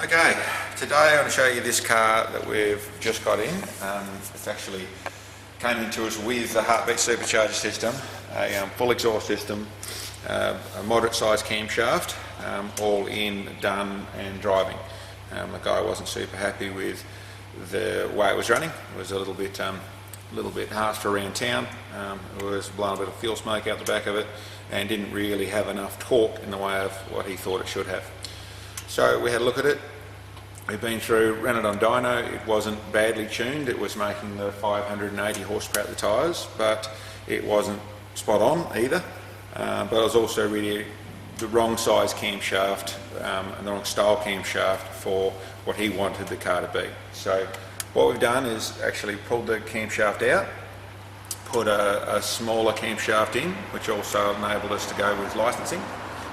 Okay, today I want to show you this car that we've just got in. It's actually came into us with the Heartbeat Supercharger system, a full exhaust system, a moderate sized camshaft, all in, done and driving. The guy wasn't super happy with the way it was running. It was a little bit harsh for around town. It was blowing a bit of fuel smoke out the back of it and didn't really have enough torque in the way of what he thought it should have. So we had a look at it. We've been through, ran it on dyno. It wasn't badly tuned. It was making the 580 horsepower at the tyres, but it wasn't spot on either. But it was also really the wrong size camshaft and the wrong style camshaft for what he wanted the car to be. So what we've done is actually pulled the camshaft out, put a smaller camshaft in, which also enabled us to go with licensing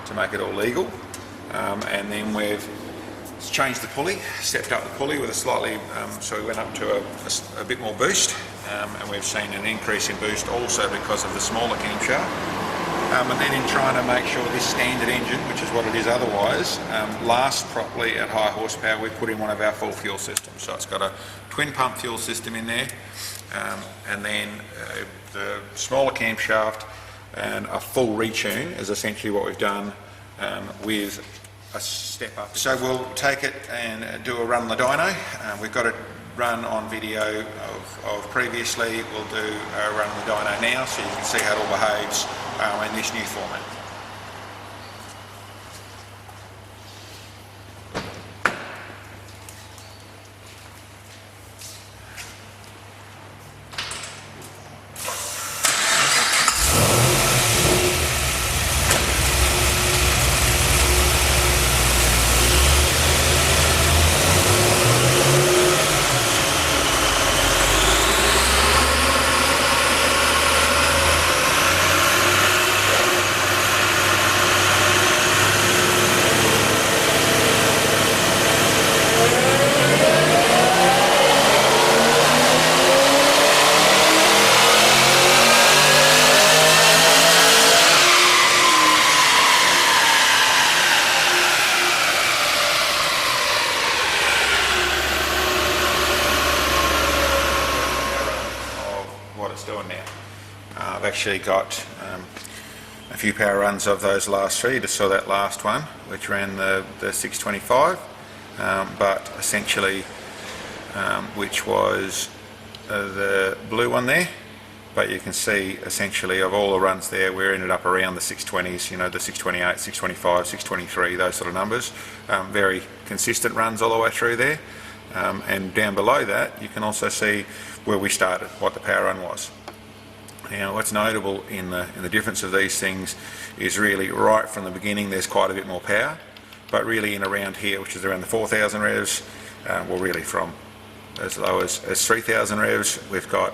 to make it all legal. And then we've changed the pulley, stepped up the pulley with a slightly, so we went up to a bit more boost, and we've seen an increase in boost also because of the smaller camshaft. And then in trying to make sure this standard engine, which is what it is otherwise, lasts properly at high horsepower, we've put in one of our full fuel systems. So it's got a twin pump fuel system in there, and then the smaller camshaft and a full retune is essentially what we've done with a step up. So we'll take it and do a run on the dyno. We've got it run on video of previously. We'll do a run on the dyno now so you can see how it all behaves in this new format. Doing now. I've actually got a few power runs of those last three. You just saw that last one, which ran the 625, but essentially, which was the blue one there. But you can see essentially of all the runs there, we ended up around the 620s, you know, the 628, 625, 623, those sort of numbers. Very consistent runs all the way through there. And down below that you can also see where we started, what the power run was. Now what's notable in the difference of these things is really right from the beginning there's quite a bit more power, but really in around here, which is around the 4,000 revs, well really from as low as 3,000 revs, we've got,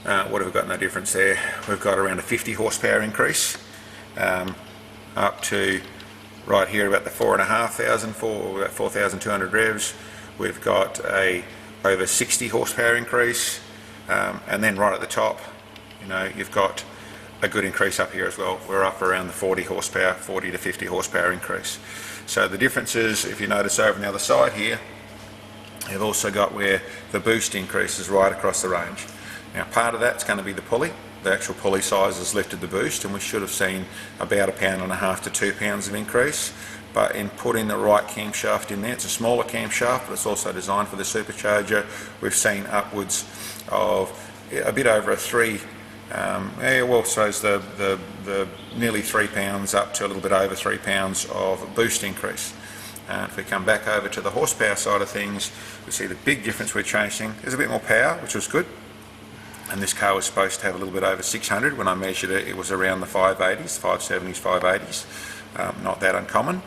what have we got in the difference there? We've got around a 50 horsepower increase, up to right here about the 4,500, about 4,200 revs. We've got a over 60 horsepower increase, and then right at the top, you know, you've got a good increase up here as well. We're up around the 40 horsepower, 40 to 50 horsepower increase. So the differences, if you notice over on the other side here, you've also got where the boost increases right across the range. Now part of that's going to be the pulley. The actual pulley size has lifted the boost, and we should have seen about 1.5 pounds to 2 pounds of increase. But in putting the right camshaft in there, it's a smaller camshaft, but it's also designed for the supercharger. We've seen upwards of a bit over a 3. Well, so it's the nearly 3 pounds up to a little bit over 3 pounds of boost increase. If we come back over to the horsepower side of things, we see the big difference we're chasing. There's a bit more power, which was good. And this car was supposed to have a little bit over 600. When I measured it, it was around the 580s, 570s, 580s. Not that uncommon.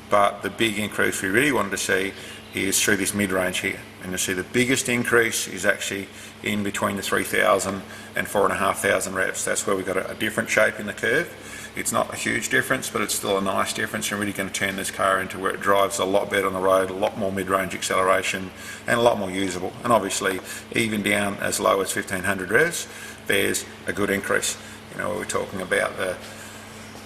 But the big increase we really wanted to see is through this mid-range here. And you'll see the biggest increase is actually in between the 3,000 and 4,500 revs. That's where we've got a different shape in the curve. It's not a huge difference, but it's still a nice difference, and really going to turn this car into where it drives a lot better on the road, a lot more mid-range acceleration, and a lot more usable. And obviously, even down as low as 1,500 revs, there's a good increase. You know, we're talking about the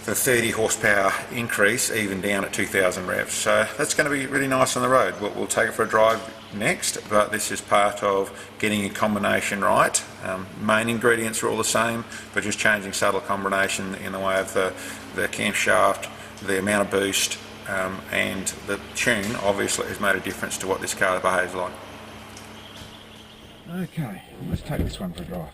the 30 horsepower increase even down at 2,000 revs. So that's going to be really nice on the road. We'll take it for a drive next, but this is part of getting a combination right. Main ingredients are all the same, but just changing subtle combination in the way of the camshaft, the amount of boost, and the tune obviously has made a difference to what this car behaves like. Okay, let's take this one for a drive.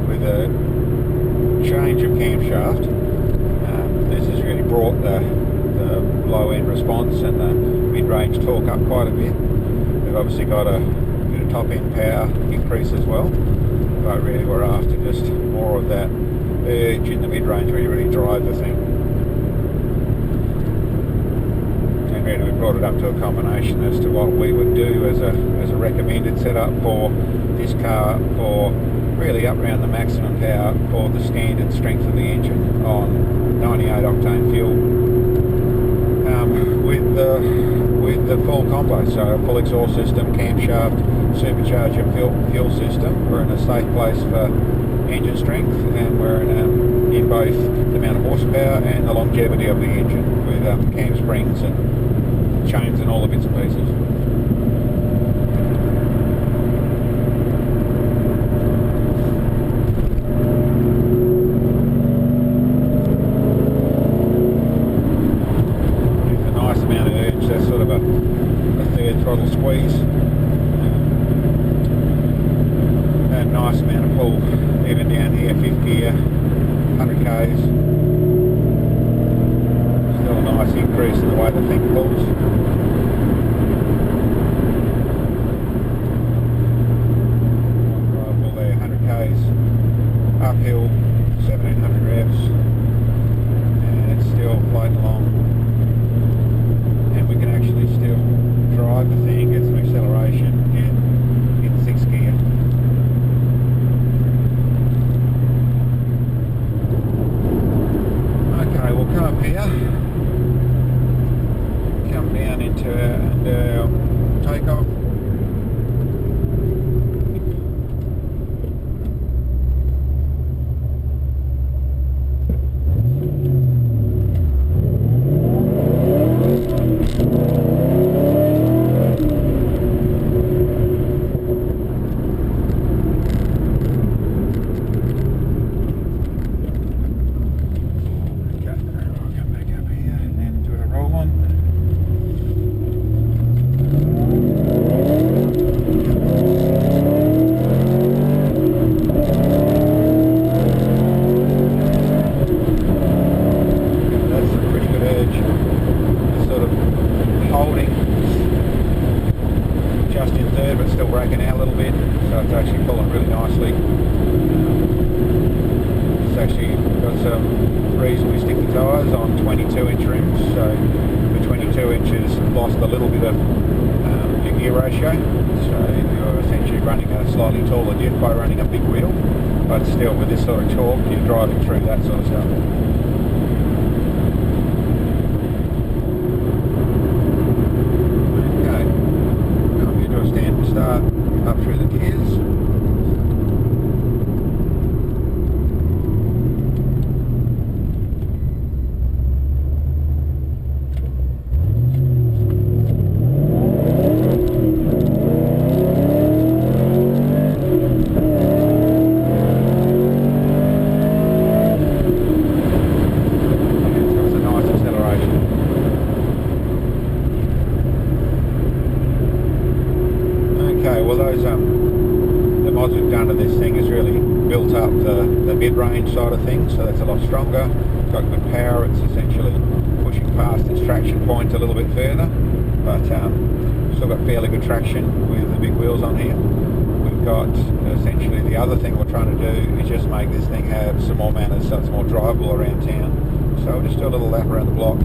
With a change of camshaft, this has really brought the low end response and the mid-range torque up quite a bit. We've obviously got a bit of top end power increase as well, but really we're after just more of that urge in the mid-range where you really drive the thing. And really we brought it up to a combination as to what we would do as a recommended setup for this car, for really up around the maximum power for the standard strength of the engine on 98 octane fuel, with the full combo, so a full exhaust system, camshaft, supercharger, fuel system. We're in a safe place for engine strength, and we're in both the amount of horsepower and the longevity of the engine with cam springs and chains and all the bits and pieces. Throttle squeeze, and nice amount of pull even down here, 5th gear, 100 k's. Still a nice increase in the way the thing pulls. Drivable there, 100 k's uphill, 1700 revs, and it's still floating along, and we can actually still drive the thing, get some acceleration in 6th gear. Okay, we'll come up here, come down into and take off. Reasonably sticky tyres on 22-inch rims, so the 22 inches lost a little bit of your gear ratio, so you're essentially running a slightly taller diff by running a big wheel, but still with this sort of torque you're driving through that sort of stuff. Okay, come here to a stand start up through the gears. the mid-range side of things, so that's a lot stronger. It's got good power. It's essentially pushing past its traction point a little bit further, but still got fairly good traction with the big wheels on here. We've got essentially the other thing we're trying to do is just make this thing have some more manners, so it's more drivable around town. So we'll just do a little lap around the block,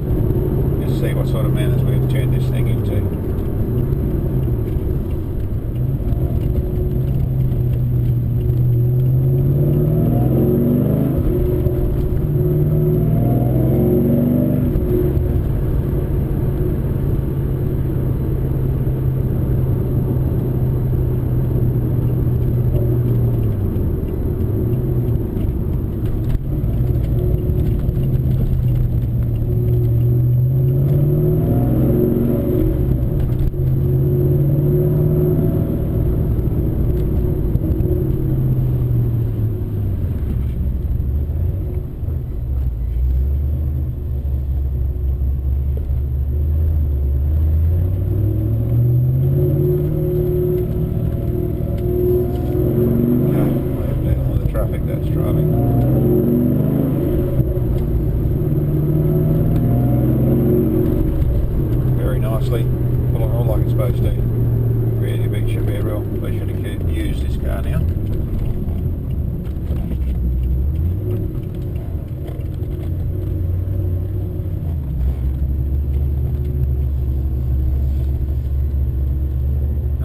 just see what sort of manners we've turned this thing into. Pulling all like it's supposed to. Really should be a real pleasure to use this car now.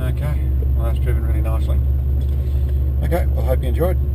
Okay, well that's driven really nicely. Okay, well I hope you enjoyed.